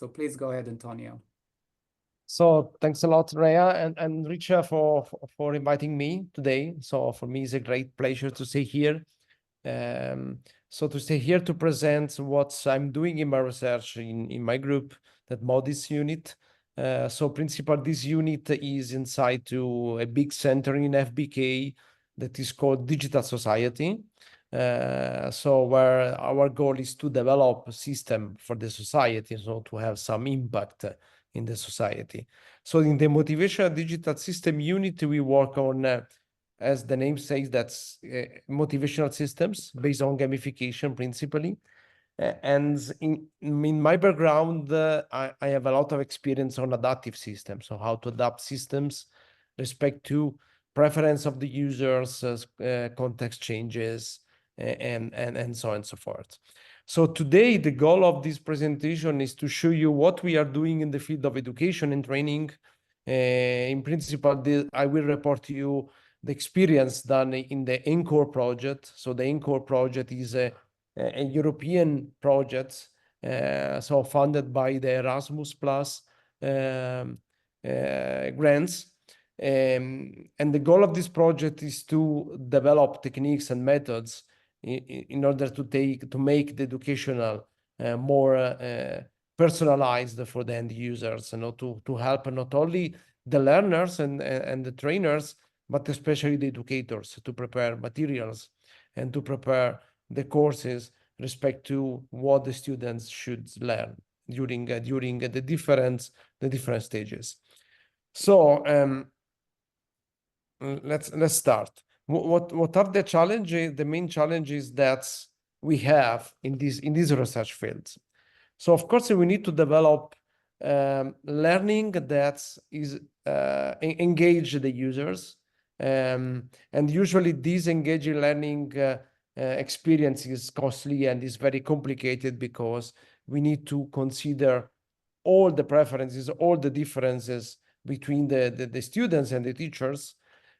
So please go ahead, Antonio. So thanks a lot, Rhea and Richa for inviting me today. So for me, it's a great pleasure to stay here. So to stay here to present what I'm doing in my research in my group, that MODIS unit. So principal, this unit is inside to a big center in FBK that is called Digital Society. So where our goal is to develop a system for the society, so to have some impact in the society. So in the motivational digital system unit, we work on, as the name says, that's motivational systems based on gamification principally. And in my background, I have a lot of experience on adaptive systems, so how to adapt systems respect to preference of the users, context changes, and so on and so forth. So today, the goal of this presentation is to show you what we are doing in the field of education and training. In principle, I will report to you the experience done in the ENCORE project. So the ENCORE project is a European project, so funded by the Erasmus Plus grants. And the goal of this project is to develop techniques and methods in order to make the educational more personalized for the end users, to help not only the learners and the trainers, but especially the educators to prepare materials and to prepare the courses respect to what the students should learn during the different stages. So let's start. What are the challenges? The main challenges that we have in these research fields. So of course we need to develop learning that is engage the users, and usually these engaging learning experience is costly and is very complicated because we need to consider all the preferences, all the differences between the students and the teachers.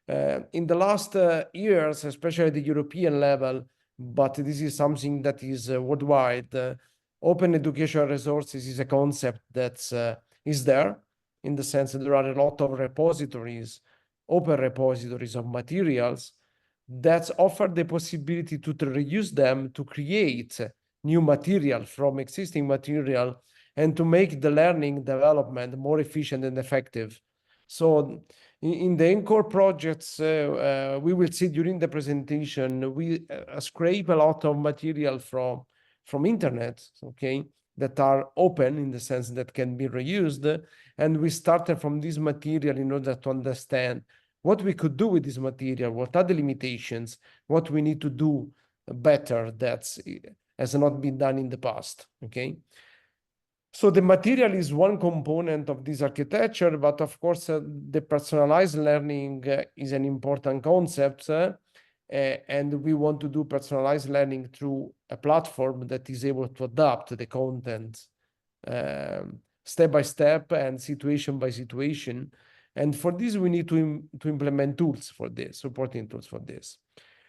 In the last years, especially at the European level, but this is something that is worldwide, open educational resources is a concept that is there, in the sense that there are a lot of repositories, open repositories of materials that offer the possibility to reuse them to create new material from existing material and to make the learning development more efficient and effective. So in the ENCORE projects, we will see during the presentation, we scrape a lot of material from internet, okay, that are open in the sense that can be reused. And we started from this material in order to understand what we could do with this material, what are the limitations, what we need to do better that has not been done in the past, okay? So the material is one component of this architecture, but of course, the personalized learning is an important concept, and we want to do personalized learning through a platform that is able to adapt the content step by step and situation by situation. And for this, we need to implement tools for this, supporting tools for this.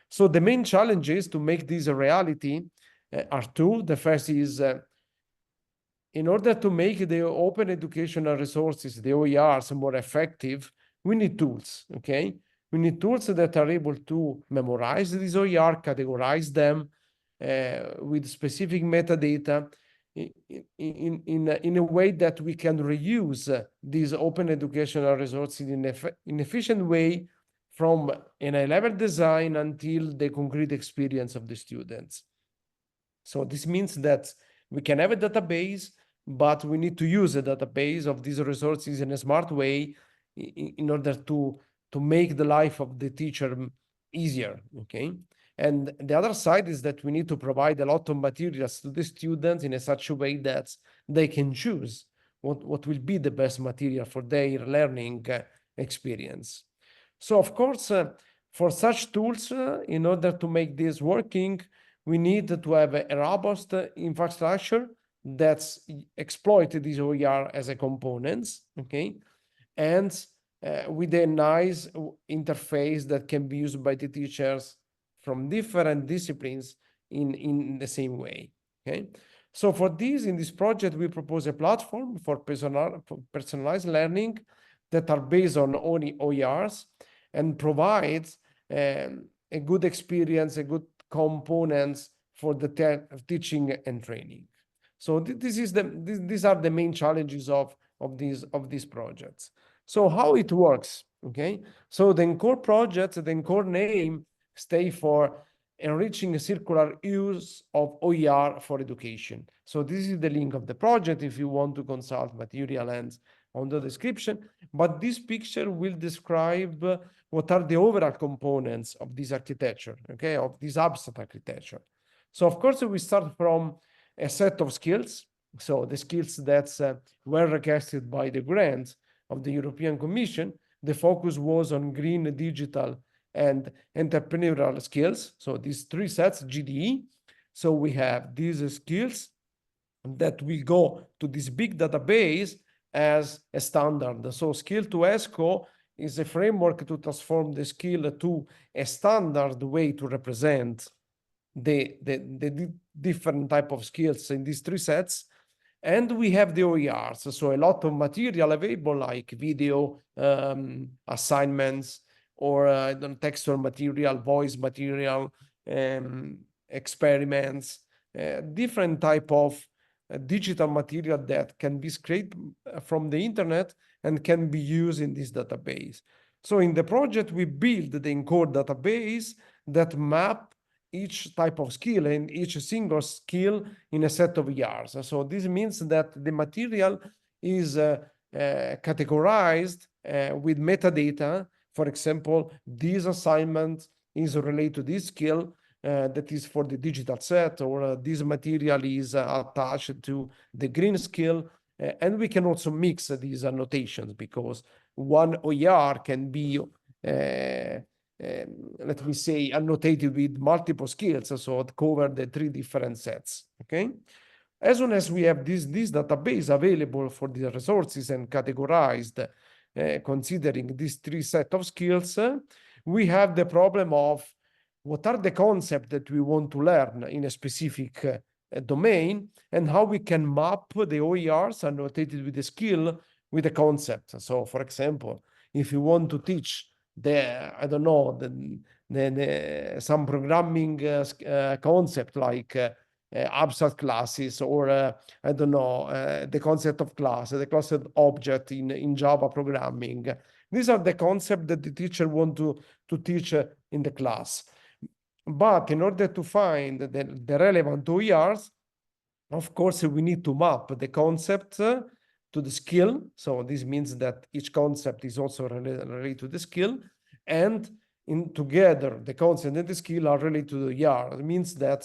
So the main challenges to make this a reality are two. The first is, in order to make the open educational resources, the OERs, more effective, we need tools, okay? We need tools that are able to memorize these OER, categorize them with specific metadata in a way that we can reuse these open educational resources in an efficient way from an high-level design until the concrete experience of the students. So this means that we can have a database, but we need to use a database of these resources in a smart way in order to make the life of the teacher easier, okay? And the other side is that we need to provide a lot of materials to the students in such a way that they can choose what will be the best material for their learning experience. So of course, for such tools, in order to make this working, we need to have a robust infrastructure that exploit these OER as a components, okay? And with a nice interface that can be used by the teachers from different disciplines in the same way, okay? So for this, in this project, we propose a platform for personalized learning that are based on OERs and provides a good experience, a good components for the teaching and training. So these are the main challenges of these projects. So how it works, okay? So the core project, the core name stay for enriching circular use of OER for education. So this is the link of the project if you want to consult material and on the description. But this picture will describe what are the overall components of this architecture, okay, of this abstract architecture. So of course, we start from a set of skills. So the skills that were requested by the grant of the European Commission. The focus was on green, digital, and entrepreneurial skills. So these three sets, GDE. So we have these skills that will go to this big database as a standard. So skill to ESCO is a framework to transform the skill to a standard way to represent the different type of skills in these three sets. And we have the OERs, so a lot of material available like video, assignments, or textual material, voice material, experiments, different type of digital material that can be scraped from the internet and can be used in this database. So in the project, we build the encode database that map each type of skill and each single skill in a set of years. So this means that the material is categorized with metadata. For example, this assignment is related to this skill that is for the digital set, or this material is attached to the green skill. And we can also mix these annotations because one OER can be let me say, annotated with multiple skills, so it covers the three different sets, okay? As soon as we have this database available for the resources and categorized, considering these three sets of skills, we have the problem of what are the concepts that we want to learn in a specific domain, and how we can map the OERs annotated with the skill with the concept. So, for example, if you want to teach I don't know, some programming concept like abstract classes, or I don't know, the concept of class, the concept object in Java programming. These are the concepts that the teacher want to teach in the class. But in order to find the relevant OERs, of course, we need to map the concept to the skill. So this means that each concept is also related to the skill, and together the concept and the skill are related to the OER. It means that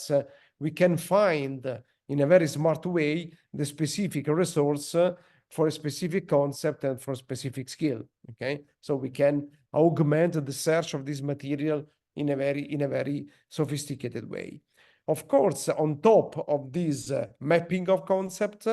we can find in a very smart way the specific resource for a specific concept and for a specific skill. Okay, so we can augment the search of this material in a very sophisticated way. Of course, on top of this mapping of concept,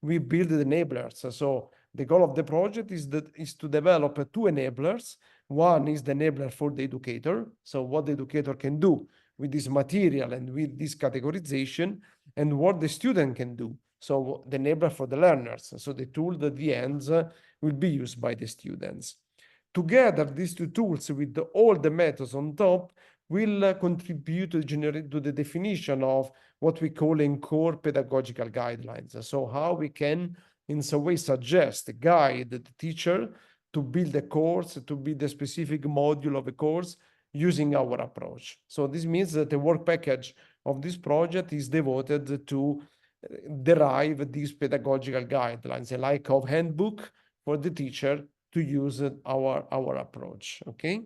we build the enablers. So the goal of the project is to develop two enablers. One is the enabler for the educator. So what the educator can do with this material and with this categorization, and what the student can do. So the enabler for the learners. So the tool that the ends will be used by the students. Together, these two tools with all the methods on top will contribute to the definition of what we call core pedagogical guidelines. So how we can, in some way, suggest, guide the teacher to build a course, to build a specific module of a course using our approach. So this means that the work package of this project is devoted to derive these pedagogical guidelines, a like of handbook for the teacher to use our approach, okay?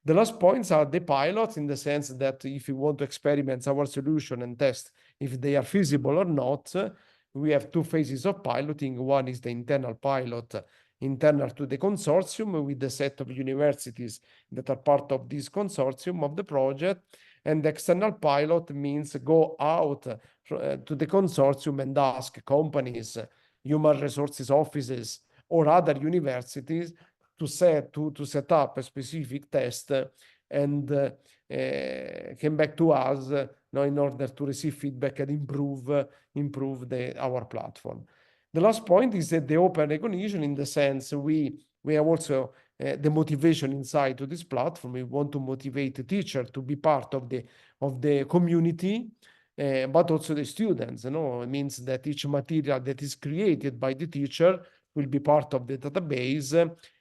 The last points are the pilots, in the sense that if you want to experiment our solution and test if they are feasible or not, we have two phases of piloting. One is the internal pilot, internal to the consortium, with the set of universities that are part of this consortium of the project. And the external pilot means go out to the consortium and ask companies, human resources offices, or other universities to set up a specific test and came back to us in order to receive feedback and improve our platform. The last point is that the open recognition, in the sense we have also the motivation inside to this platform. We want to motivate the teacher to be part of the community, but also the students. It means that each material that is created by the teacher will be part of the database,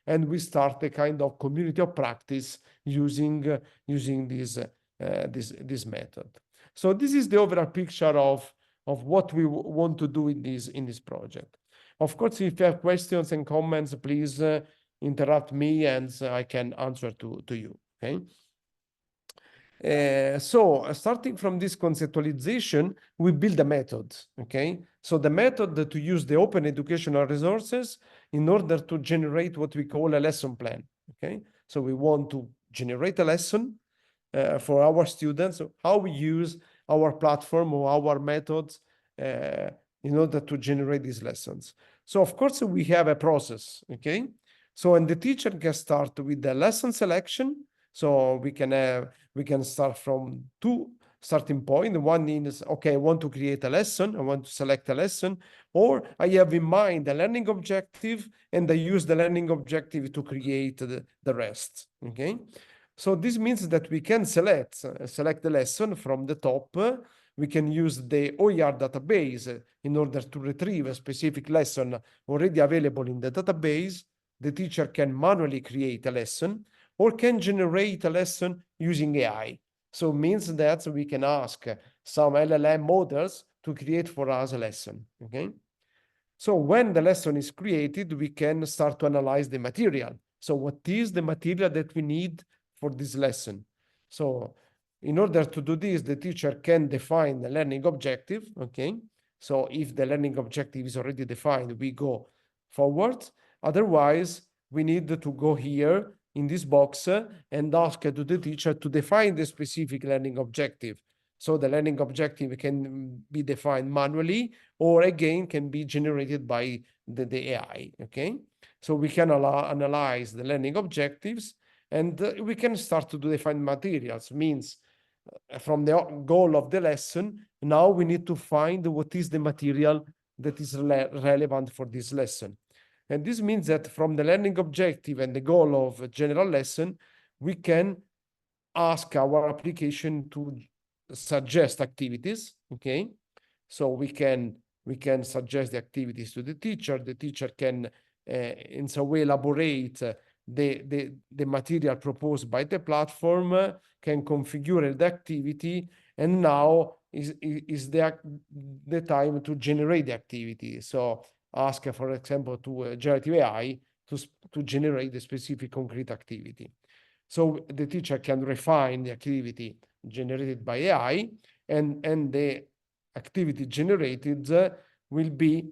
and we start a kind of community of practice using this method. So this is the overall picture of what we want to do in this project. Of course, if you have questions and comments, please interrupt me, and I can answer to you. Okay. So starting from this conceptualization, we build a method. Okay. So the method to use the open educational resources in order to generate what we call a lesson plan. Okay. So we want to generate a lesson for our students, how we use our platform or our methods in order to generate these lessons. So of course we have a process. Okay. So and the teacher can start with the lesson selection. So we can start from two starting point. One is, okay, I want to create a lesson. I want to select a lesson, or I have in mind a learning objective and I use the learning objective to create the rest. Okay. So this means that we can select the lesson from the top. We can use the OER database in order to retrieve a specific lesson already available in the database. The teacher can manually create a lesson or can generate a lesson using AI. So it means that we can ask some LLM models to create for us a lesson. Okay. So when the lesson is created, we can start to analyze the material. So what is the material that we need for this lesson? So in order to do this, the teacher can define the learning objective. Okay. So if the learning objective is already defined, we go forward. Otherwise, we need to go here in this box and ask to the teacher to define the specific learning objective. So the learning objective can be defined manually, or again can be generated by the AI. Okay. So we can analyze the learning objectives, and we can start to define materials. Means from the goal of the lesson, now we need to find what is the material that is relevant for this lesson. And this means that from the learning objective and the goal of a general lesson, we can ask our application to suggest activities. Okay. So we can suggest the activities to the teacher. The teacher can in some way elaborate the material proposed by the platform, can configure the activity, and now is the time to generate the activity. So ask, for example, to generative AI to generate the specific concrete activity. So the teacher can refine the activity generated by AI, and the activity generated will be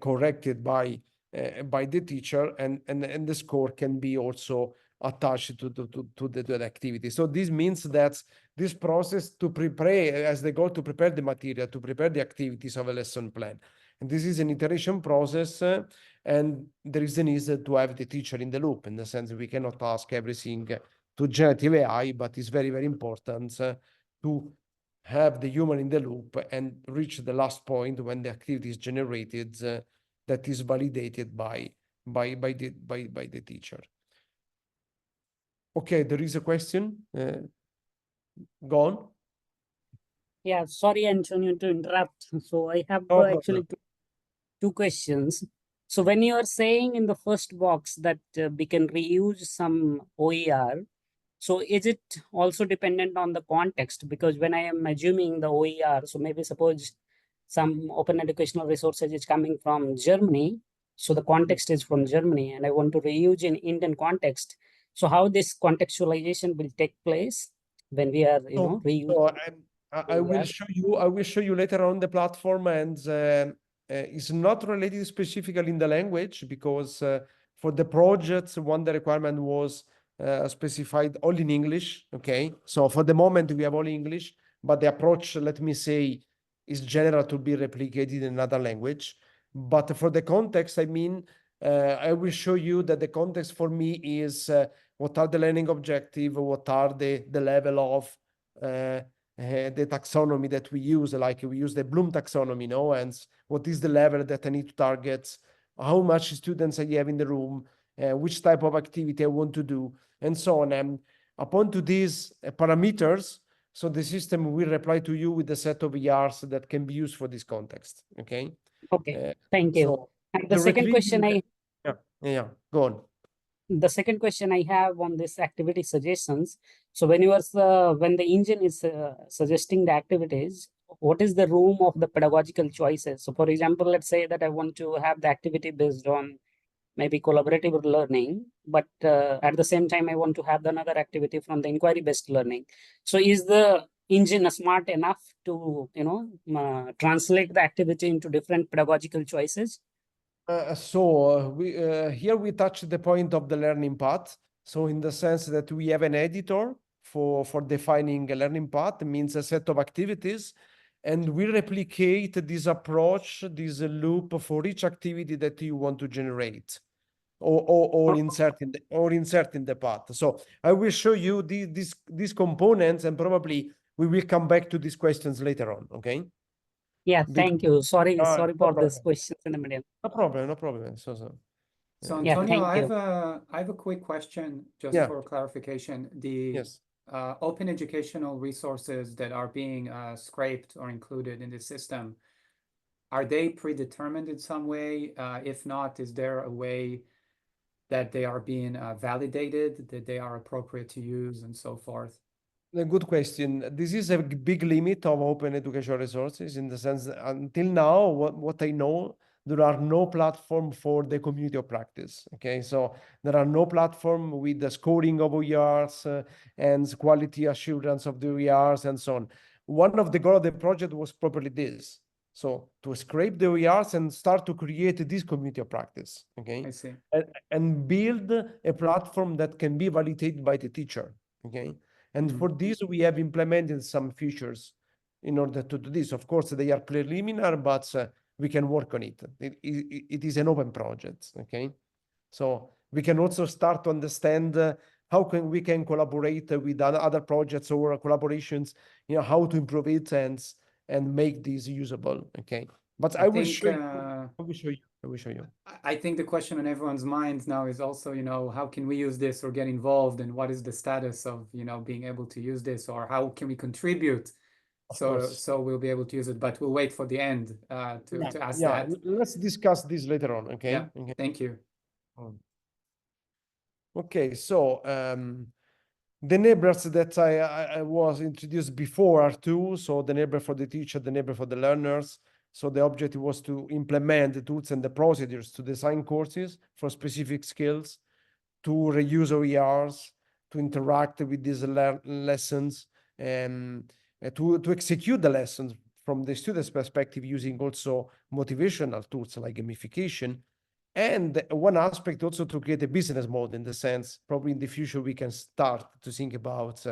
corrected by the teacher, and the score can be also attached to the activity. So this means that this process to prepare, as the goal to prepare the material, to prepare the activities of a lesson plan. And this is an iteration process, and there is a need to have the teacher in the loop, in the sense we cannot ask everything to generative AI, but it's very, very important to have the human in the loop and reach the last point when the activity is generated that is validated by the teacher. Okay, there is a question. Go on. Yeah, sorry, Antonio, to interrupt. So I have actually two questions. So when you are saying in the first box that we can reuse some OER, so is it also dependent on the context? Because when I am assuming the OER, so maybe suppose some open educational resources is coming from Germany, so the context is from Germany, and I want to reuse in Indian context. So how this contextualization will take place when we are, reusing? So I will show you later on the platform, and it's not related specifically in the language, because for the projects, the requirement was specified all in English. Okay, so for the moment we have all English, but the approach, let me say, is general to be replicated in another language. But for the context, I mean, I will show you that the context for me is what are the learning objective, what are the level of the taxonomy that we use, like we use the Bloom taxonomy, no? And what is the level that I need to target, how much students I have in the room, which type of activity I want to do, and so on. And upon to these parameters, so the system will reply to you with a set of ERs that can be used for this context, okay? Okay, thank you. So And the second question go on. The second question I have on this activity suggestions. So when when the engine is suggesting the activities, what is the room of the pedagogical choices? So for example, let's say that I want to have the activity based on maybe collaborative learning, but at the same time, I want to have another activity from the inquiry-based learning. So is the engine smart enough to, translate the activity into different pedagogical choices? Here we touch the point of the learning path. So in the sense that we have an editor for defining a learning path, means a set of activities, and we replicate this approach, this loop for each activity that you want to generate or insert in the path. So I will show you these components, and probably we will come back to these questions later on, okay? Yeah, thank you. Sorry no for this questions in the middle. No problem. So Yeah, Antonio, thank I have a quick question just Yeah. for clarification. The Yes. open educational resources that are being scraped or included in the system, are they predetermined in some way? If not, is there a way that they are being validated, that they are appropriate to use and so forth? A good question. This is a big limit of open educational resources, in the sense that until now, what I know, there are no platform for the community of practice. Okay, so there are no platform with the scoring of OERs and quality assurance of the OERs and so on. One of the goals of the project was properly this. So to scrape the OERs and start to create this community of practice. Okay, I see. and build a platform that can be validated by the teacher. Okay. And for this, we have implemented some features in order to do this. Of course, they are preliminary, but we can work on it. It is an open project, okay? So we can also start to understand how we can collaborate with other projects or collaborations, how to improve it and make this usable, okay? But I will show you. I think the question on everyone's mind now is also, how can we use this or get involved, and what is the status of, being able to use this, or how can we contribute? So we'll be able to use it, but we'll wait for the end to ask that. Let's discuss this later on, okay? Yeah, okay. Thank you. Okay, so the enablers that I was introduced before are two. So the enabler for the teacher, the enabler for the learners. So the objective was to implement the tools and the procedures to design courses for specific skills, to reuse OERs, to interact with these lessons, and to execute the lessons from the student's perspective using also motivational tools like gamification. And one aspect also to create a business model, in the sense probably in the future we can start to think about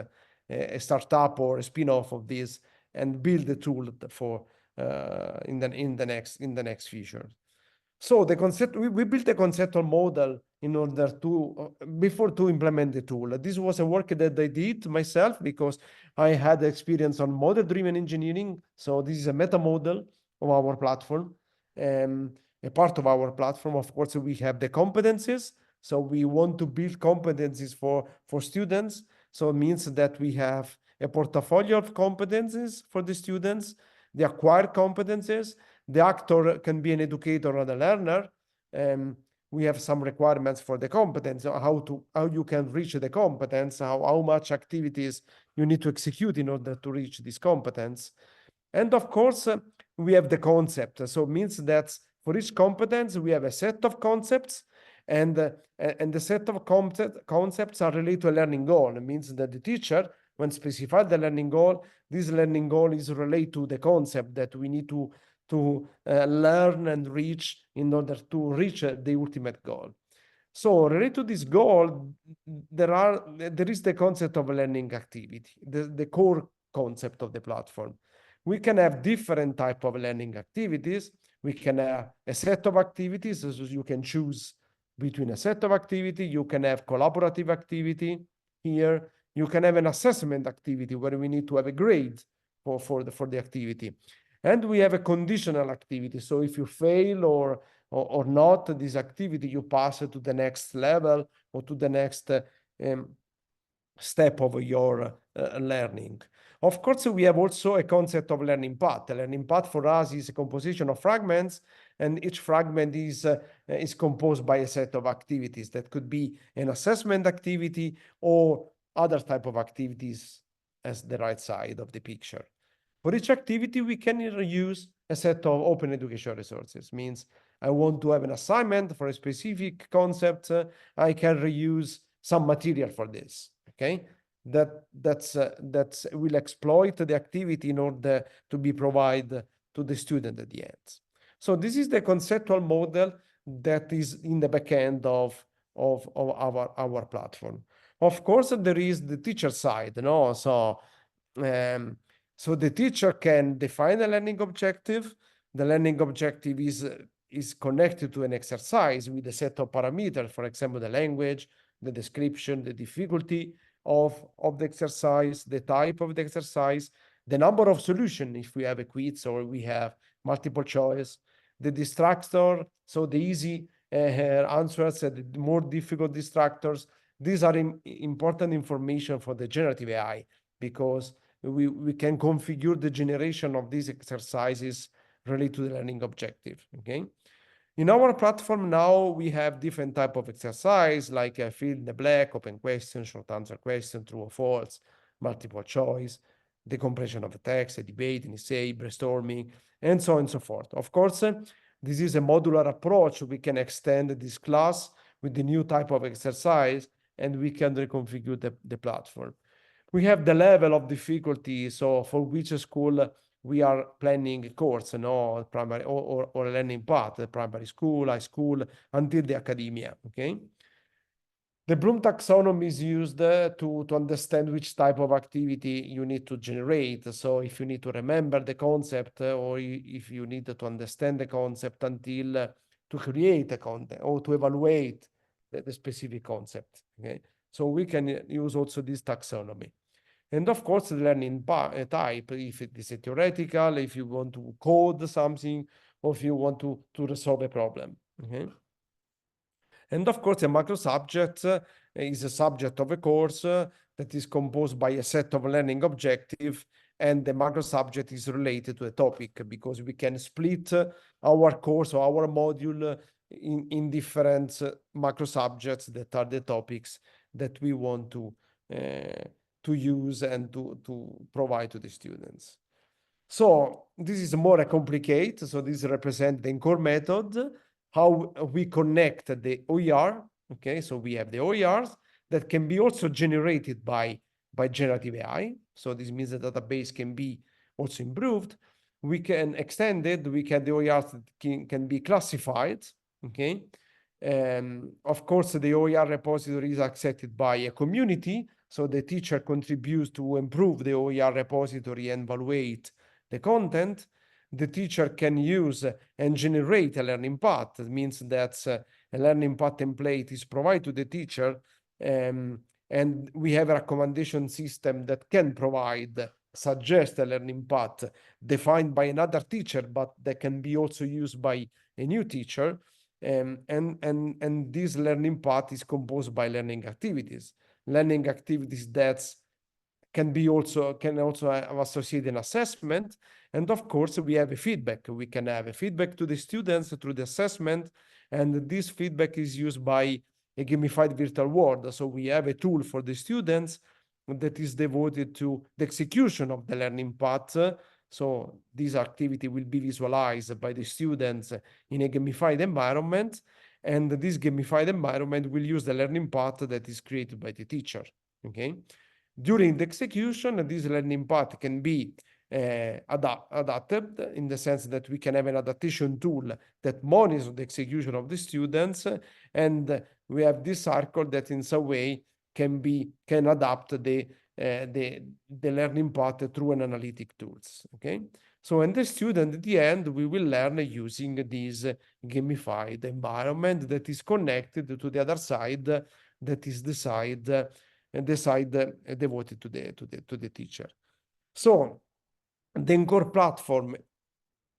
a startup or a spin-off of this and build a tool for in the next future. So the concept, we built a conceptual model in order to before to implement the tool. This was a work that I did myself because I had experience on model-driven engineering. So this is a meta model of our platform. A part of our platform, of course, we have the competencies. So we want to build competencies for students. So it means that we have a portfolio of competencies for the students, the acquired competencies. The actor can be an educator or a learner. We have some requirements for the competence, how you can reach the competence, how much activities you need to execute in order to reach this competence. And of course, we have the concept. So it means that for each competence, we have a set of concepts, and the set of concepts are related to a learning goal. It means that the teacher, when specified the learning goal, this learning goal is related to the concept that we need to learn and reach in order to reach the ultimate goal. So related to this goal, there is the concept of learning activity, the core concept of the platform. We can have different type of learning activities. We can have a set of activities, so you can choose between a set of activity. You can have collaborative activity here. You can have an assessment activity where we need to have a grade for the activity. And we have a conditional activity. So if you fail or not this activity, you pass it to the next level or to the next step of your learning. Of course, we have also a concept of learning path. A learning path for us is a composition of fragments, and each fragment is composed by a set of activities that could be an assessment activity or other type of activities as the right side of the picture. For each activity, we can use a set of open educational resources. Means I want to have an assignment for a specific concept, I can reuse some material for this. Okay, that will exploit the activity in order to be provided to the student at the end. So this is the conceptual model that is in the back end of our platform. Of course, there is the teacher side, no? So the teacher can define a learning objective. The learning objective is connected to an exercise with a set of parameters, for example, the language, the description, the difficulty of the exercise, the type of the exercise, the number of solutions if we have a quiz or we have multiple choice, the distractor, so the easy answers and the more difficult distractors. These are important information for the generative AI because we can configure the generation of these exercises related to the learning objective, okay? In our platform now, we have different type of exercise like fill in the blank, open question, short answer question, true or false, multiple choice, the compression of a text, a debate, an essay, brainstorming, and so on and so forth. Of course, this is a modular approach. We can extend this class with the new type of exercise, and we can reconfigure the platform. We have the level of difficulty, so for which school we are planning a course, no, primary or a learning path, primary school, high school, until the academia, okay? The Bloom taxonomy is used to understand which type of activity you need to generate. So if you need to remember the concept or if you need to understand the concept until to create a content or to evaluate the specific concept, okay? So we can use also this taxonomy. And of course, the learning type, if it is a theoretical, if you want to code something, or if you want to resolve a problem, okay? And of course, a macro subject is a subject of a course that is composed by a set of learning objectives, and the macro subject is related to a topic because we can split our course or our module in different macro subjects that are the topics that we want to use and to provide to the students. So this is more complicated. So this represents the core method, how we connect the OER. Okay, so we have the OERs that can be also generated by generative AI. So this means the database can be also improved. We can extend it. The OERs can be classified. Okay. Of course, the OER repository is accepted by a community. So the teacher contributes to improve the OER repository and evaluate the content. The teacher can use and generate a learning path. That means that a learning path template is provided to the teacher, and we have a recommendation system that can suggest a learning path defined by another teacher, but that can be also used by a new teacher. And this learning path is composed by learning activities that can also have associated an assessment. And of course, we have a feedback. We can have a feedback to the students through the assessment, and this feedback is used by a gamified virtual world. So we have a tool for the students that is devoted to the execution of the learning path. So this activity will be visualized by the students in a gamified environment, and this gamified environment will use the learning path that is created by the teacher, okay? During the execution, this learning path can be adapted in the sense that we can have an adaptation tool that monitors the execution of the students, and we have this circle that in some way can adapt the learning path through an analytic tools, okay? So, and the student at the end, we will learn using this gamified environment that is connected to the other side, that is the side devoted to the teacher. So the Encore platform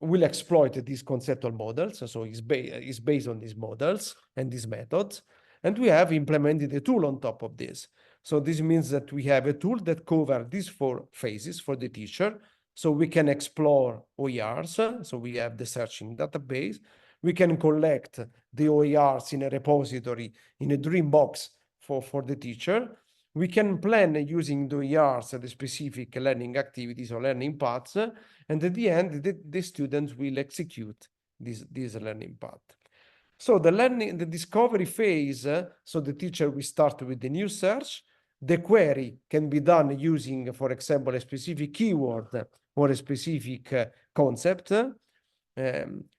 will exploit these conceptual models. So it's based on these models and these methods. And we have implemented a tool on top of this. So this means that we have a tool that covers these 4 phases for the teacher. So we can explore OERs. So we have the searching database. We can collect the OERs in a repository, in a Dreambox for the teacher. We can plan using the OERs the specific learning activities or learning paths. And at the end, the students will execute this learning path. So the discovery phase, so the teacher will start with the new search. The query can be done using, for example, a specific keyword or a specific concept.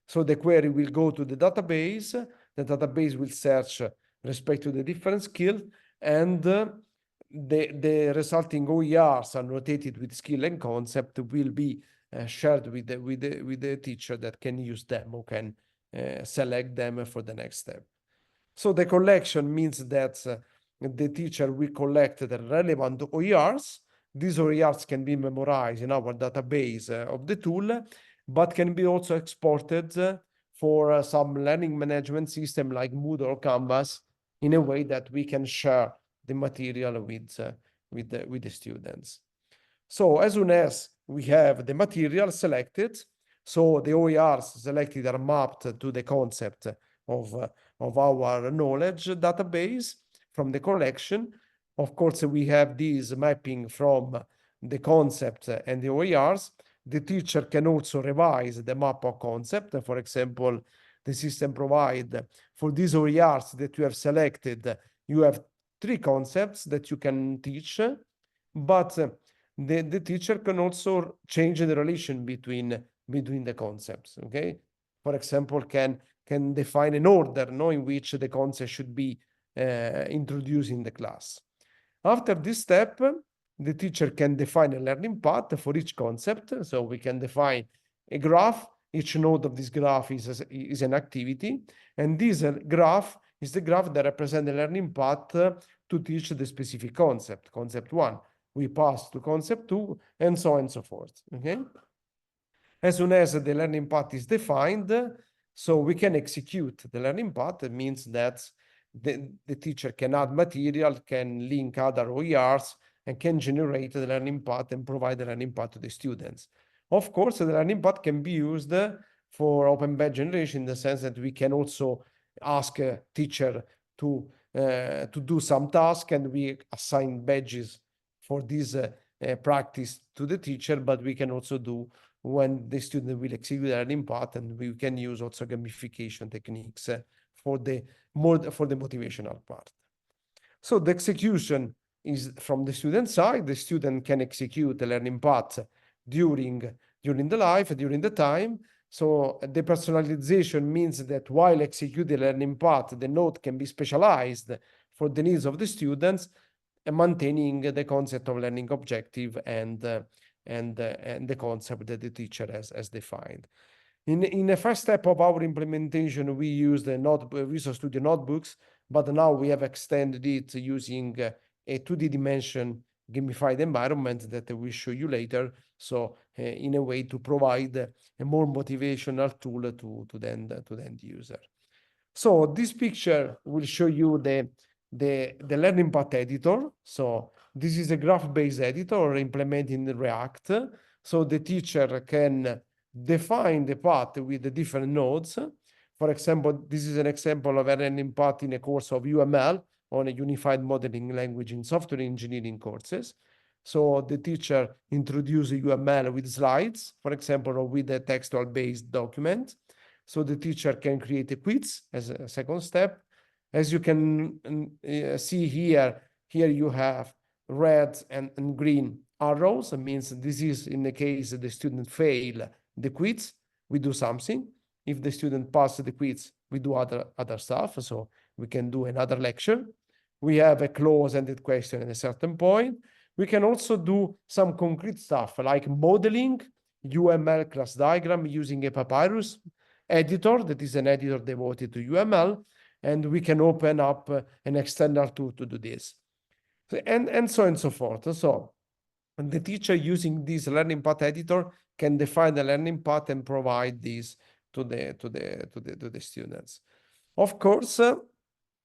So the query will go to the database. The database will search respect to the different skill, and the resulting OERs annotated with skill and concept will be shared with the teacher that can use them or can select them for the next step. So the collection means that the teacher will collect the relevant OERs. These OERs can be memorized in our database of the tool, but can be also exported for some learning management system like Moodle or Canvas in a way that we can share the material with the students. So as soon as we have the material selected, so the OERs selected are mapped to the concept of our knowledge database from the collection. Of course, we have this mapping from the concept and the OERs. The teacher can also revise the map of concept. For example, the system provides for these OERs that you have selected, you have 3 concepts that you can teach, but the teacher can also change the relation between the concepts. Okay, for example, can define an order, in which the concept should be introduced in the class. After this step, the teacher can define a learning path for each concept. So we can define a graph. Each node of this graph is an activity, and this graph is the graph that represents the learning path to teach the specific concept. Concept 1, we pass to concept 2, and so on and so forth. Okay. As soon as the learning path is defined, so we can execute the learning path. It means that the teacher can add material, can link other OERs, and can generate the learning path and provide the learning path to the students. Of course, the learning path can be used for open badge generation in the sense that we can also ask a teacher to do some task, and we assign badges for this practice to the teacher, but we can also do when the student will execute the learning path, and we can use also gamification techniques for the motivational part. So the execution is from the student side. The student can execute the learning path during the life, during the time. So the personalization means that while executing the learning path, the node can be specialized for the needs of the students, and maintaining the concept of learning objective and the concept that the teacher has defined. In the first step of our implementation, we used the Visual Studio notebooks, but now we have extended it using a 2D dimension gamified environment that I will show you later. So in a way to provide a more motivational tool to the end user. So this picture will show you the learning path editor. So this is a graph-based editor implemented in React. So the teacher can define the path with the different nodes. For example, this is an example of a learning path in a course of UML on a unified modeling language in software engineering courses. So the teacher introduces UML with slides, for example, or with a textual-based document. So the teacher can create a quiz as a second step. As you can see here you have red and green arrows. It means this is in the case the student fail the quiz, we do something. If the student passes the quiz, we do other stuff. So we can do another lecture. We have a close-ended question at a certain point. We can also do some concrete stuff like modeling UML class diagram using a Papyrus editor that is an editor devoted to UML, and we can open up an external tool to do this. And so on and so forth. So the teacher using this learning path editor can define the learning path and provide this to the students. Of course,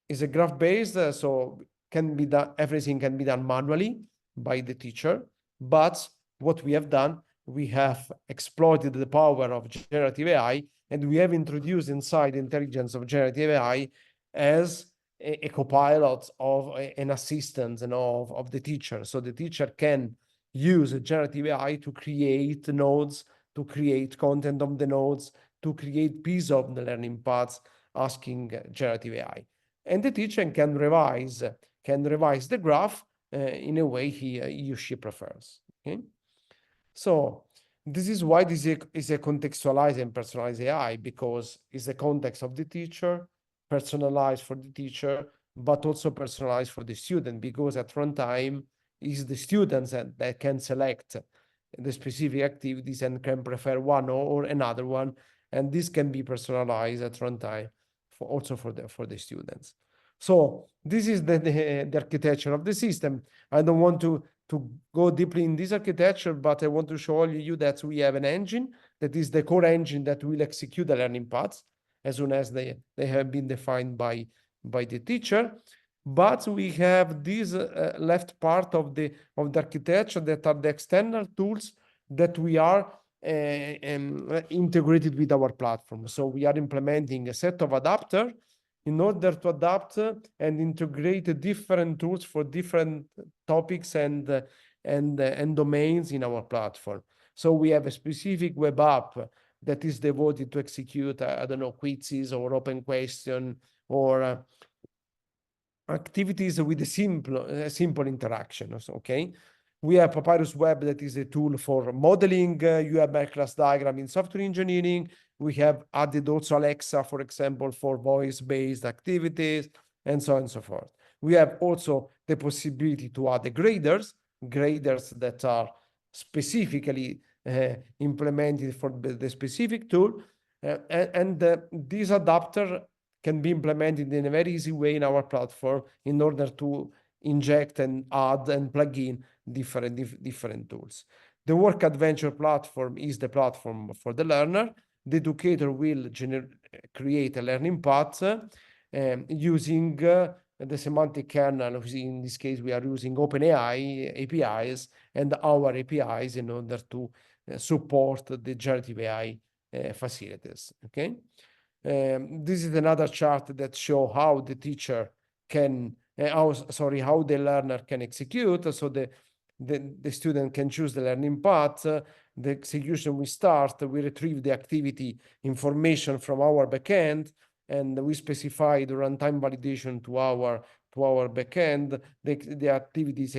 is a graph based, so can be done, everything can be done manually by the teacher. But what we have done, we have exploited the power of generative AI, and we have introduced inside the intelligence of generative AI as a copilot of an assistant and of the teacher. So the teacher can use generative AI to create nodes, to create content on the nodes, to create piece of the learning paths, asking generative AI. And the teacher can revise the graph in a way he or she prefers. Okay, so this is why this is a contextualized and personalized AI, because it's the context of the teacher, personalized for the teacher, but also personalized for the student, because at runtime is the students that can select the specific activities and can prefer one or another one, and this can be personalized at runtime also for the students. So this is the architecture of the system. I don't want to go deeply in this architecture, but I want to show you that we have an engine that is the core engine that will execute the learning paths as soon as they have been defined by the teacher. But we have this left part of the architecture that are the external tools that we are integrated with our platform. So we are implementing a set of adapter in order to adapt and integrate different tools for different topics and domains in our platform. So we have a specific web app that is devoted to execute, I don't know, quizzes or open question or activities with a simple interactions. Okay, we have Papyrus Web, that is a tool for modeling UML class diagram in software engineering. We have added also Alexa, for example, for voice-based activities, and so on and so forth. We have also the possibility to add the graders that are specifically implemented for the specific tool. This adapter can be implemented in a very easy way in our platform in order to inject and add and plug in different tools. The work adventure platform is the platform for the learner. The educator will create a learning path using the semantic kernel. In this case, we are using OpenAI APIs and our APIs in order to support the generative AI facilities. Okay. This is another chart that shows how the teacher can, how the learner can execute. So the student can choose the learning path. The execution we start, we retrieve the activity information from our backend, and we specify the runtime validation to our backend. The activity is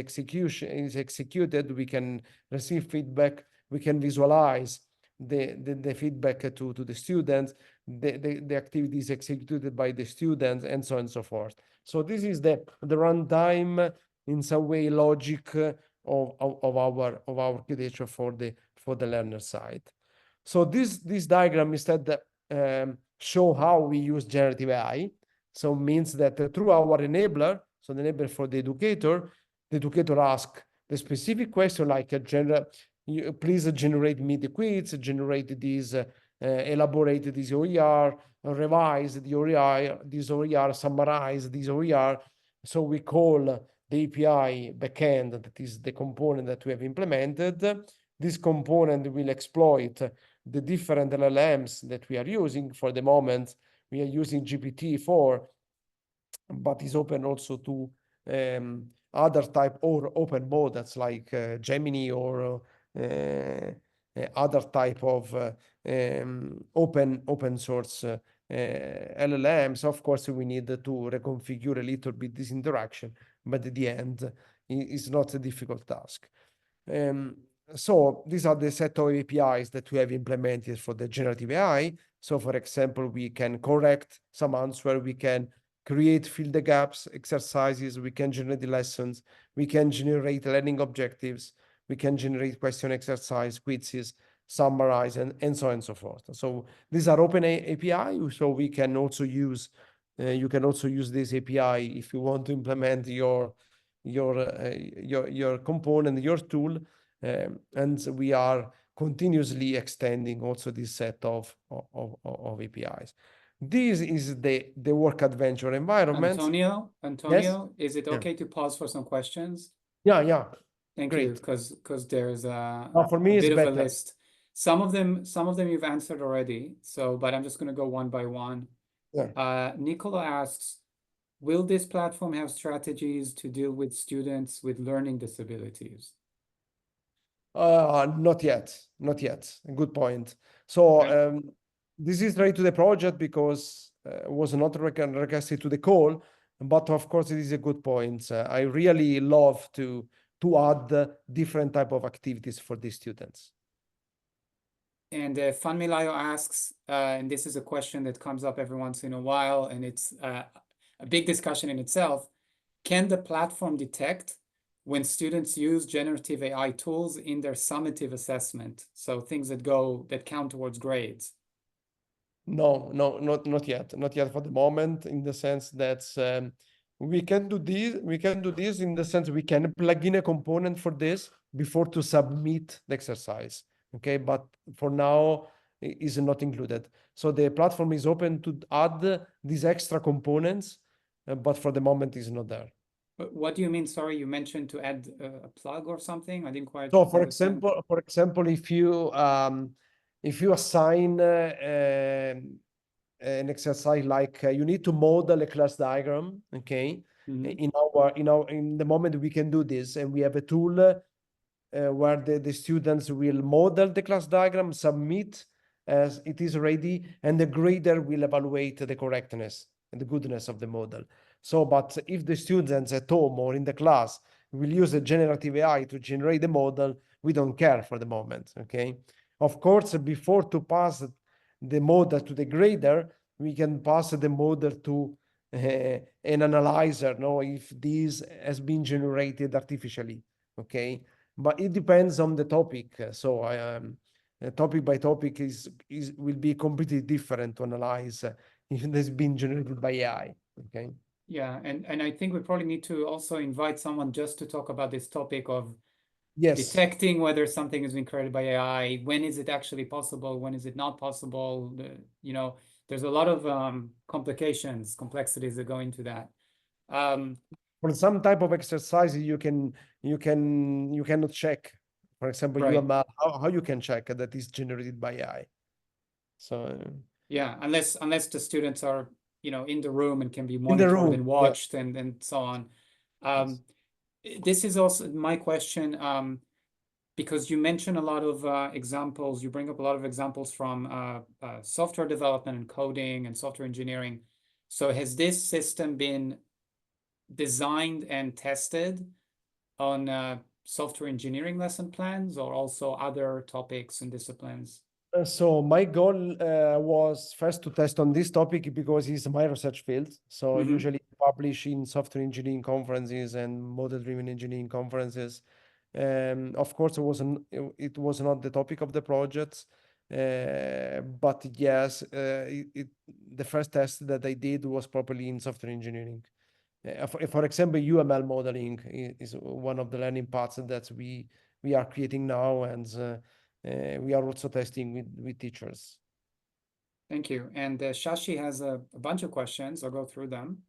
executed. We can receive feedback. We can visualize the feedback to the students. The activity is executed by the students, and so on and so forth. So this is the runtime, in some way, logic of our architecture for the learner side. So this diagram instead show how we use generative AI. So means that through our enabler, so the enabler for the educator asks the specific question like please generate me the quiz, generate these, elaborate this OER, revise the OER, this OER, summarize this OER. So we call the API backend, that is the component that we have implemented. This component will exploit the different LLMs that we are using. For the moment, we are using GPT-4, but is open also to other type or open models like Gemini or other type of open source LLMs. Of course, we need to reconfigure a little bit this interaction, but at the end, it's not a difficult task. So these are the set of APIs that we have implemented for the generative AI. So for example, we can correct some answer, we can create fill the gaps exercises, we can generate lessons, we can generate learning objectives, we can generate question exercise quizzes. summarize, and so on and so forth. So these are open API, so we can also use, you can also use this API if you want to implement your component, your tool, and we are continuously extending also this set of APIs. This is the work adventure environment. Antonio, is it Yeah. okay to pause for some questions? Yeah. Thank Great. you, because there's For me, a it's bit of a better. list. Some of them you've answered already. So, but I'm just going to go one by one. Yeah. Nicola asks, will this platform have strategies to deal with students with learning disabilities? Not yet. A good point. So Okay. this is right to the project because was not requested to the call, but of course it is a good point. I really love to add different type of activities for these students. And Fanmilayo asks, and this is a question that comes up every once in a while, and it's a big discussion in itself. Can the platform detect when students use generative AI tools in their summative assessment? So things that count towards grades. No, not yet. Not yet for the moment, in the sense that we can do this in the sense we can plug in a component for this before to submit the exercise. Okay, but for now is not included. So the platform is open to add these extra components, but for the moment is not there. What do you mean? Sorry, you mentioned to add a plug or something. I didn't quite So for understand. example, if you assign an exercise like you need to model a class diagram, okay? In the moment we can do this, and we have a tool where the students will model the class diagram, submit as it is ready, and the grader will evaluate the correctness and the goodness of the model. So, but if the students at home or in the class will use a generative AI to generate the model, we don't care for the moment, okay? Of course, before to pass the model to the grader, we can pass the model to an analyzer, if this has been generated artificially, okay? But it depends on the topic. So topic by topic will be completely different to analyze if it has been generated by AI, okay? Yeah, and I think we probably need to also invite someone just to talk about this topic of detecting whether something has been created by AI. When is it actually possible? When is it not possible? There's a lot of complexities that go into that. For some type of exercise, you cannot check. For example, right. UML, how you can check that is generated by AI. So yeah, unless the students are in the room and can be monitored and watched, and so on. This is also my question, because you mention a lot of examples. You bring up a lot of examples from software development and coding and software engineering. So has this system been designed and tested on software engineering lesson plans, or also other topics and disciplines? So my goal was first to test on this topic because it's my research field. So usually publish in software engineering conferences and model-driven engineering conferences. Of course, it was not the topic of the project, but yes, the first test that I did was properly in software engineering. For example, UML modeling is one of the learning paths that we are creating now, and we are also testing with teachers. Thank you. And Shashi has a bunch of questions. I'll go through them.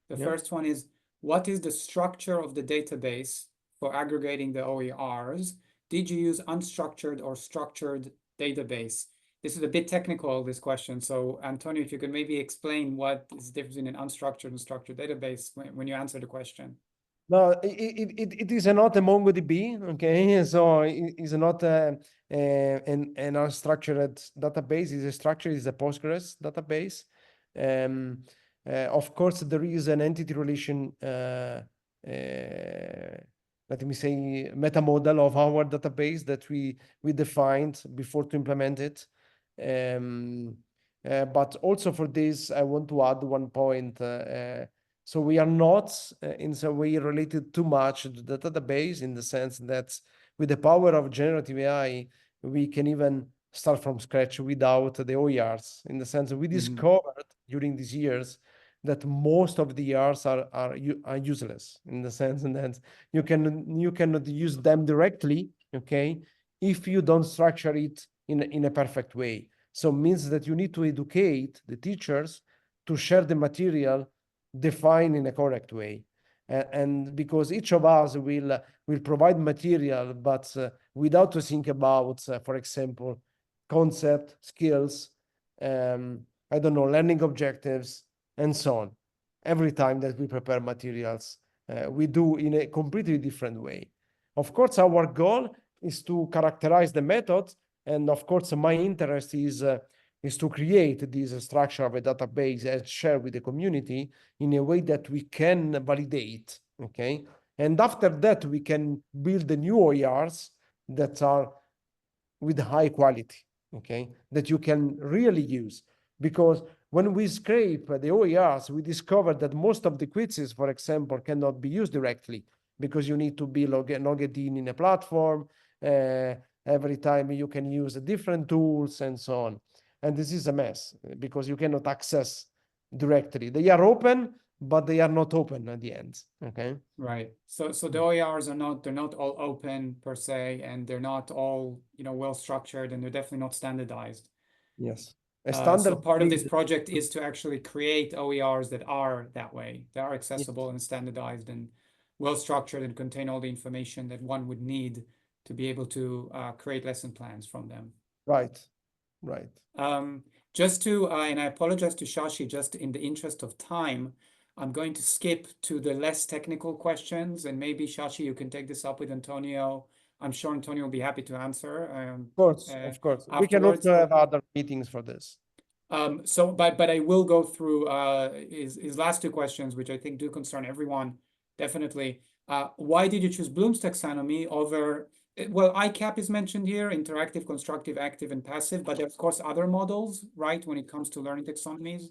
The first one is, what is the structure of the database for aggregating the OERs? Did you use unstructured or structured database? This is a bit technical, this question. So Antonio, if you could maybe explain what is the difference in an unstructured and structured database when you answer the question. No, it is not a MongoDB, okay? So it is not an unstructured database. It's a structure, is a Postgres database. Of course, there is an entity relation, let me say, metamodel of our database that we defined before to implement it. But also for this, I want to add one point. So we are not in some way related too much to the database, in the sense that with the power of generative AI, we can even start from scratch without the OERs. In the sense that we discovered during these years that most of the ERs are useless, in the sense that you cannot use them directly, okay, if you don't structure it in a perfect way. So it means that you need to educate the teachers to share the material defined in a correct way. And because each of us will provide material, but without to think about, for example, concept, skills, I don't know, learning objectives, and so on. Every time that we prepare materials, we do in a completely different way. Of course, our goal is to characterize the methods, and of course, my interest is to create this structure of a database and share with the community in a way that we can validate, okay? And after that, we can build the new OERs that are with high quality, okay? That you can really use. Because when we scrape the OERs, we discover that most of the quizzes, for example, cannot be used directly because you need to be logged in a platform. Every time you can use different tools and so on. And this is a mess because you cannot access directly. They are open, but they are not open at the end, okay? Right. So the OERs they're not all open per se, and they're not all, well structured, and they're definitely not standardized. Yes. So part of this project is to actually create OERs that are that way. They are accessible and standardized and well structured and contain all the information that one would need to be able to create lesson plans from them. Right. Just to, and I apologize to Shashi, just in the interest of time, I'm going to skip to the less technical questions, and maybe Shashi, you can take this up with Antonio. I'm sure Antonio will be happy to answer. Of course. We can also have other meetings for this. But I will go through his last two questions, which I think do concern everyone, definitely. Why did you choose Bloom's taxonomy over, well, ICAP is mentioned here, interactive, constructive, active, and passive, but there's of course other models, right, when it comes to learning taxonomies.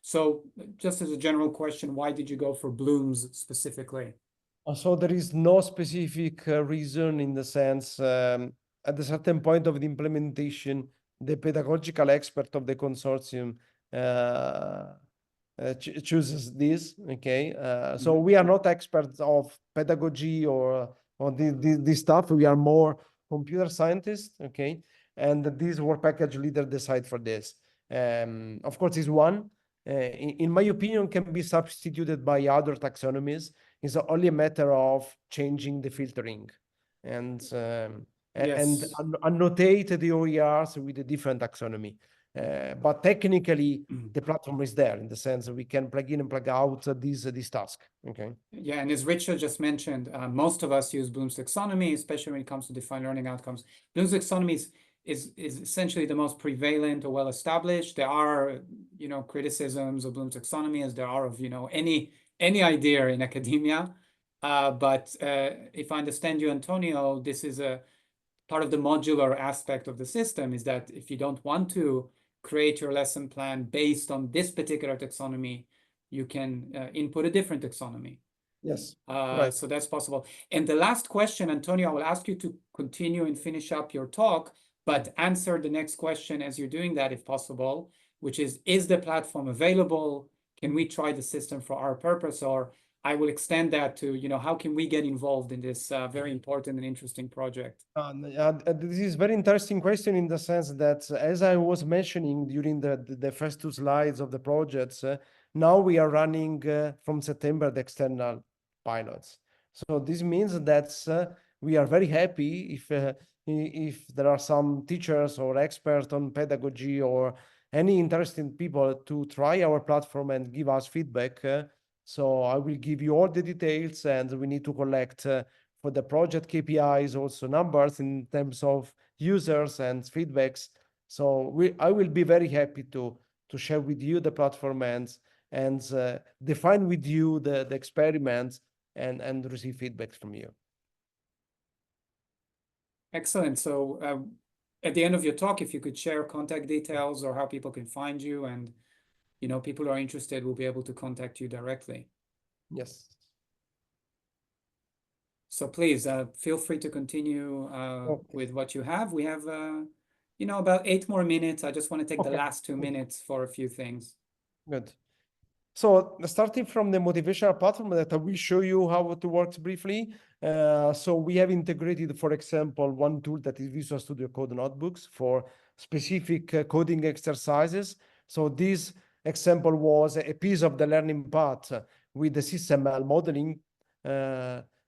So just as a general question, why did you go for Bloom's specifically? So there is no specific reason, in the sense, at a certain point of the implementation, the pedagogical expert of the consortium chooses this, okay? So we are not experts of pedagogy or this stuff. We are more computer scientists, okay? And this work package leader decide for this. Of course, is one. In my opinion, can be substituted by other taxonomies. It's only a matter of changing the filtering and annotate the OERs with a different taxonomy. But technically, the platform is there, in the sense that we can plug in and plug out this task. Okay. Yeah, and as Richard just mentioned, most of us use Bloom's taxonomy, especially when it comes to defined learning outcomes. Bloom's taxonomy is essentially the most prevalent or well established. There are, criticisms of Bloom's taxonomy, as there are of, any idea in academia. But if I understand you, Antonio, this is a part of the modular aspect of the system, is that if you don't want to create your lesson plan based on this particular taxonomy, you can input a different taxonomy. Yes. Right. So that's possible. And the last question, Antonio, I will ask you to continue and finish up your talk, but answer the next question as you're doing that, if possible, which is the platform available? Can we try the system for our purpose? Or I will extend that to, how can we get involved in this very important and interesting project? This is a very interesting question, in the sense that, as I was mentioning during the first two slides of the projects, now we are running from September the external pilots. So this means that we are very happy if there are some teachers or experts on pedagogy or any interested people to try our platform and give us feedback. So I will give you all the details, and we need to collect for the project KPIs also numbers in terms of users and feedbacks. So I will be very happy to share with you the platform and define with you the experiments and receive feedback from you. Excellent. So at the end of your talk, if you could share contact details or how people can find you, and people who are interested will be able to contact you directly. Yes. So please feel free to continue with what you have. We have, about 8 more minutes. I just want to take the last 2 minutes for a few things. Good. So starting from the motivational platform that I will show you how it works briefly. So we have integrated, for example, one tool that is Visual Studio Code notebooks for specific coding exercises. So this example was a piece of the learning path with the SysML modeling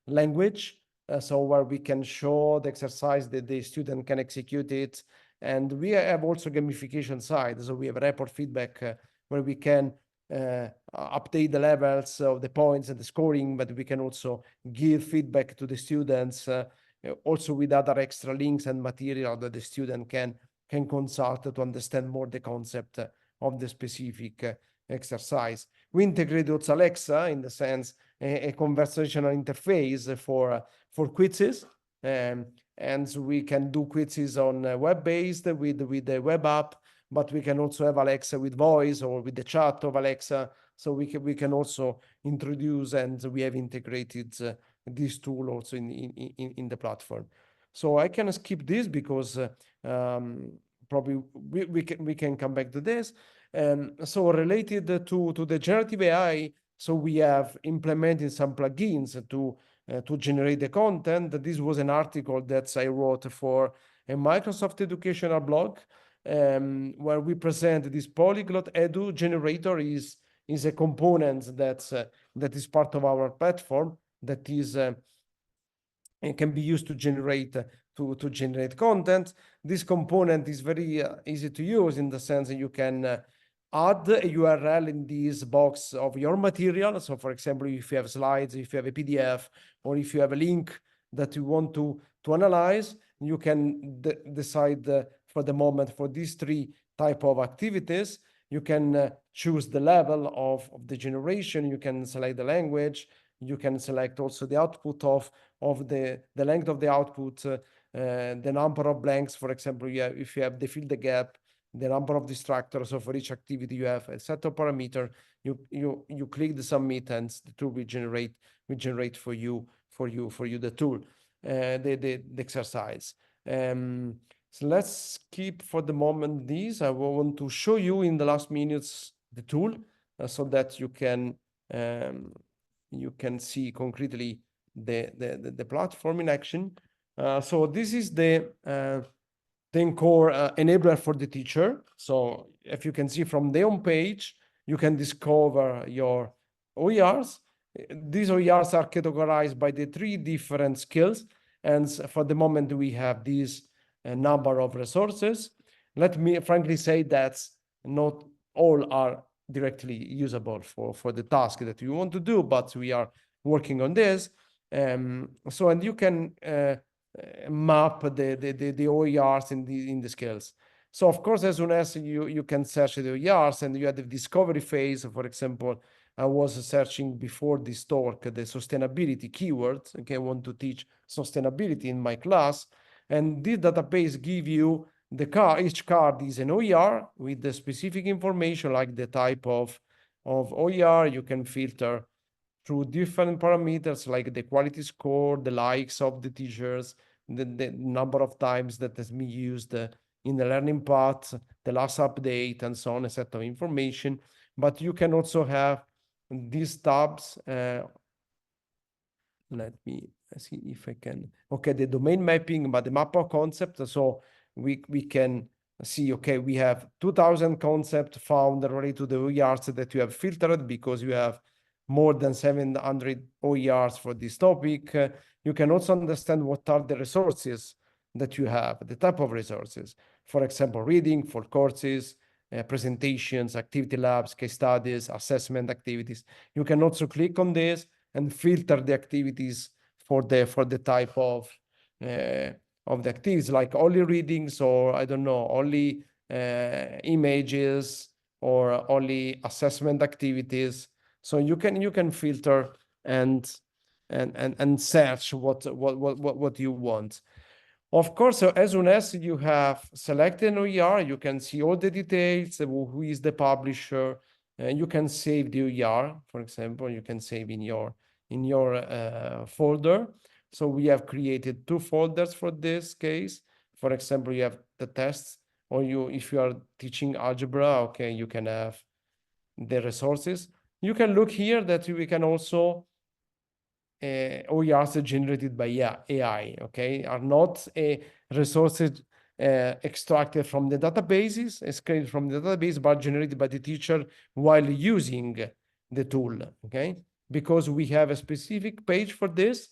language. So where we can show the exercise that the student can execute it. And we have also gamification side. So we have report feedback where we can update the levels of the points and the scoring, but we can also give feedback to the students, also with other extra links and material that the student can consult to understand more the concept of the specific exercise. We integrate also Alexa in the sense a conversational interface for quizzes. And so we can do quizzes on web-based with the web app, but we can also have Alexa with voice or with the chat of Alexa. So we can also introduce, and we have integrated this tool also in the platform. So I can skip this because probably we can come back to this. So related to the generative AI, so we have implemented some plugins to generate the content. This was an article that I wrote for a Microsoft educational blog, where we present this polyglot edu generator is a component that is part of our platform that is and can be used to generate content. This component is very easy to use in the sense that you can add a URL in this box of your material. So for example, if you have slides, if you have a PDF, or if you have a link that you want to analyze, you can decide for the moment for these 3 type of activities. You can choose the level of the generation. You can select the language. You can select also the output of the length of the output, the number of blanks. For example, if you have the fill the gap, the number of distractors. So for each activity, you have a set of parameter. You click the submit, and the tool will generate for you the tool, the exercise. So let's keep for the moment this. I want to show you in the last minutes the tool so that you can concretely the platform in action. So this is the core enabler for the teacher. So if you can see from the home page, you can discover your OERs. These OERs are categorized by the 3 different skills. And for the moment, we have this number of resources. Let me frankly say that not all are directly usable for the task that you want to do, but we are working on this. And you can map the OERs in the skills. So of course, as soon as you can search the OERs and you have the discovery phase, for example, I was searching before this talk the sustainability keywords. Okay, I want to teach sustainability in my class, and this database give you the card. Each card is an OER with the specific information like the type of OER. You can filter through different parameters like the quality score, the likes of the teachers, the number of times that has been used in the learning path, the last update, and so on, a set of information. But you can also have these tabs. Let me see if I can. Okay, the domain mapping, but the map of concept. So we can see, okay, we have 2000 concepts found related to the OERs that you have filtered because you have more than 700 OERs for this topic. You can also understand what are the resources that you have, the type of resources. For example, reading for courses, presentations, activity labs, case studies, assessment activities. You can also click on this and filter the activities for the type of the activities, like only readings, or I don't know, only images, or only assessment activities. So you can filter and search what you want. Of course, as soon as you have selected an OER, you can see all the details, who is the publisher. You can save the OER, for example. You can save in your folder, So we have created 2 folders for this case. For example, you have the tests, or if you are teaching algebra, okay, you can have the resources. You can look here that we can also OERs generated by AI, okay, are not resources extracted from the databases, created from the database, but generated by the teacher while using the tool, okay? Because we have a specific page for this,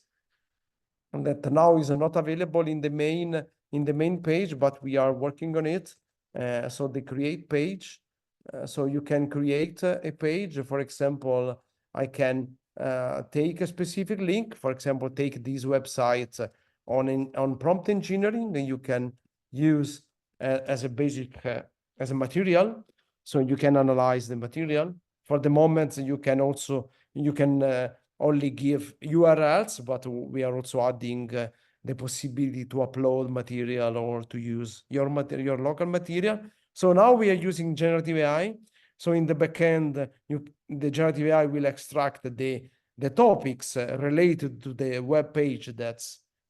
and that now is not available in the main page, but we are working on it. So the create page, so you can create a page. For example, I can take a specific link. For example, take these websites on prompt engineering, and you can use as a basic as a material. So you can analyze the material. For the moment, you can only give URLs, but we are also adding the possibility to upload material or to use your local material. So now we are using generative AI. So in the backend, the generative AI will extract the topics related to the web page that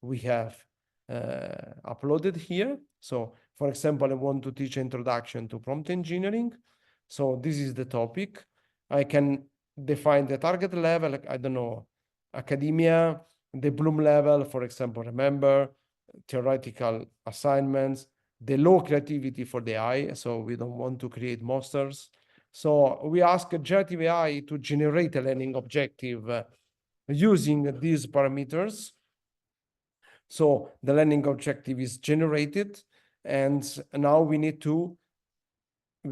we have uploaded here. So for example, I want to teach introduction to prompt engineering. So this is the topic. I can define the target level, like, I don't know, academia, the Bloom level, for example, remember, theoretical assignments, the low creativity for the AI, so we don't want to create monsters. So we ask generative AI to generate a learning objective using these parameters. So the learning objective is generated, and now we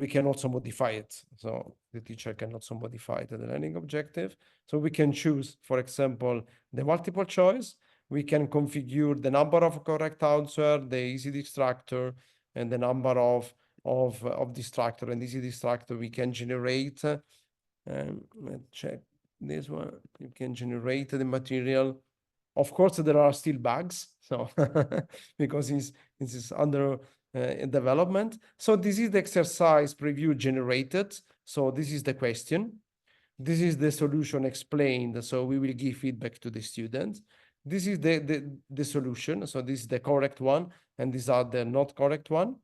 can also modify it. So the teacher can also modify the learning objective. So we can choose, for example, the multiple choice. We can configure the number of correct answer, the easy distractor, and the number of distractor and easy distractor we can generate. Let's check this one. You can generate the material. Of course, there are still bugs, so because this is under development. So this is the exercise preview generated. So this is the question. This is the solution explained. So we will give feedback to the student. This is the solution. So this is the correct one, and these are the not correct one.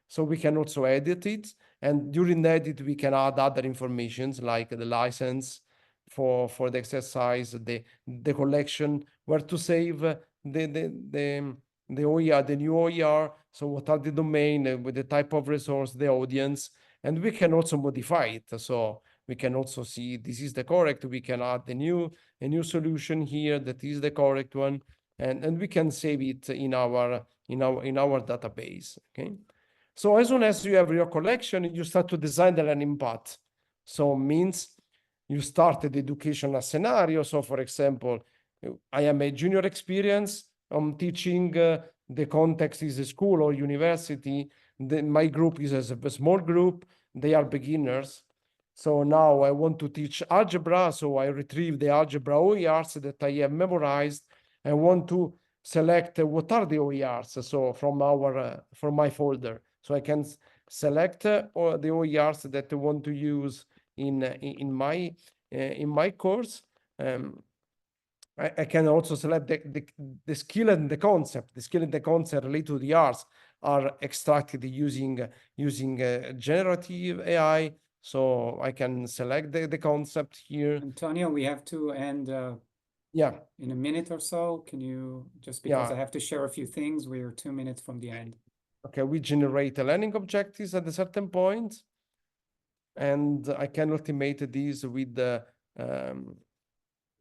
So we can also edit it. And during the edit, we can add other informations like the license for the exercise, the collection, where to save the OER, the new OER. So what are the domain with the type of resource, the audience, and we can also modify it. So we can also see this is the correct. We can add a new solution here that is the correct one, and we can save it in our database. Okay. So as soon as you have your collection, you start to design the learning path. So means you start the educational scenario. So for example, I am a junior experience. I'm teaching, the context is a school or university. My group is a small group. They are beginners. So now I want to teach algebra. So I retrieve the algebra OERs that I have memorized. I want to select what are the OERs. So from my folder. So I can select the OERs that I want to use in my course. I can also select the skill and the concept. The skill and the concept related to the arts are extracted using generative AI. So I can select the concept here. Antonio, we have to end Yeah. in a minute or so. Can you, just because I have to share a few things, we are 2 minutes from the end. Okay, we generate a learning objectives at a certain point, and I can automate these with the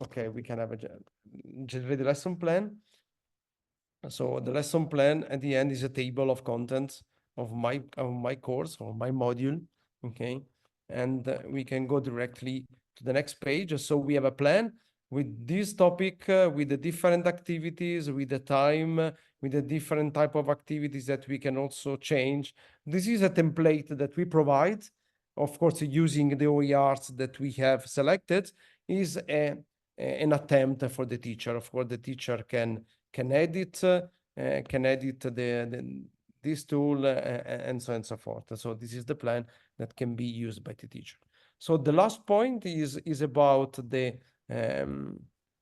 okay, we can have a generated lesson plan. So the lesson plan at the end is a table of contents of my course or my module. Okay, and we can go directly to the next page. So we have a plan with this topic, with the different activities, with the time, with the different type of activities that we can also change. This is a template that we provide. Of course, using the OERs that we have selected is an attempt for the teacher. Of course, the teacher can edit this tool and so on and so forth. So this is the plan that can be used by the teacher. So the last point is about the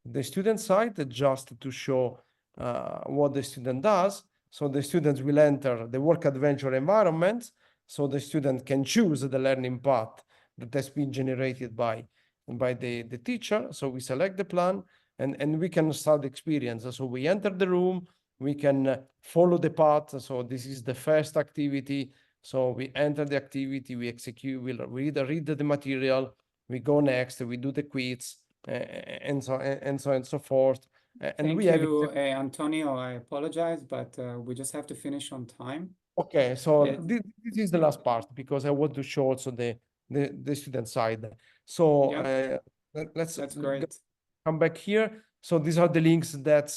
the student side just to show what the student does. So the students will enter the work adventure environment, so the student can choose the learning path that has been generated by the teacher. So we select the plan and we can start the experience. So we enter the room, we can follow the path. So this is the first activity. So we enter the activity, we execute, we read the material, we go next, we do the quiz, and so on and so forth. And Thank we have you, Antonio. I apologize, but we just have to finish on time. okay. So It- this is the last part because I want to show also the student side. So Yeah. let's That's great. come back here. So these are the links that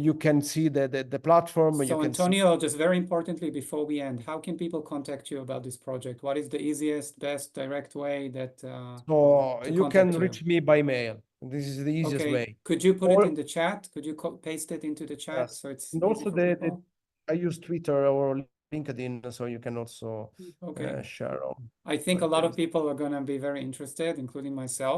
you can see the platform. You So can see. Antonio, just very importantly, before we end, how can people contact you about this project? What is the easiest, best, direct way that So to you contact can you? reach me by mail. This is the easiest Okay, way. could you put it Or in the chat? Could you paste it into the chat yes, so it's and easy also for people? I use Twitter or LinkedIn, so you can also Okay. share on. I think a but lot there of is- people are going to be very interested, including myself.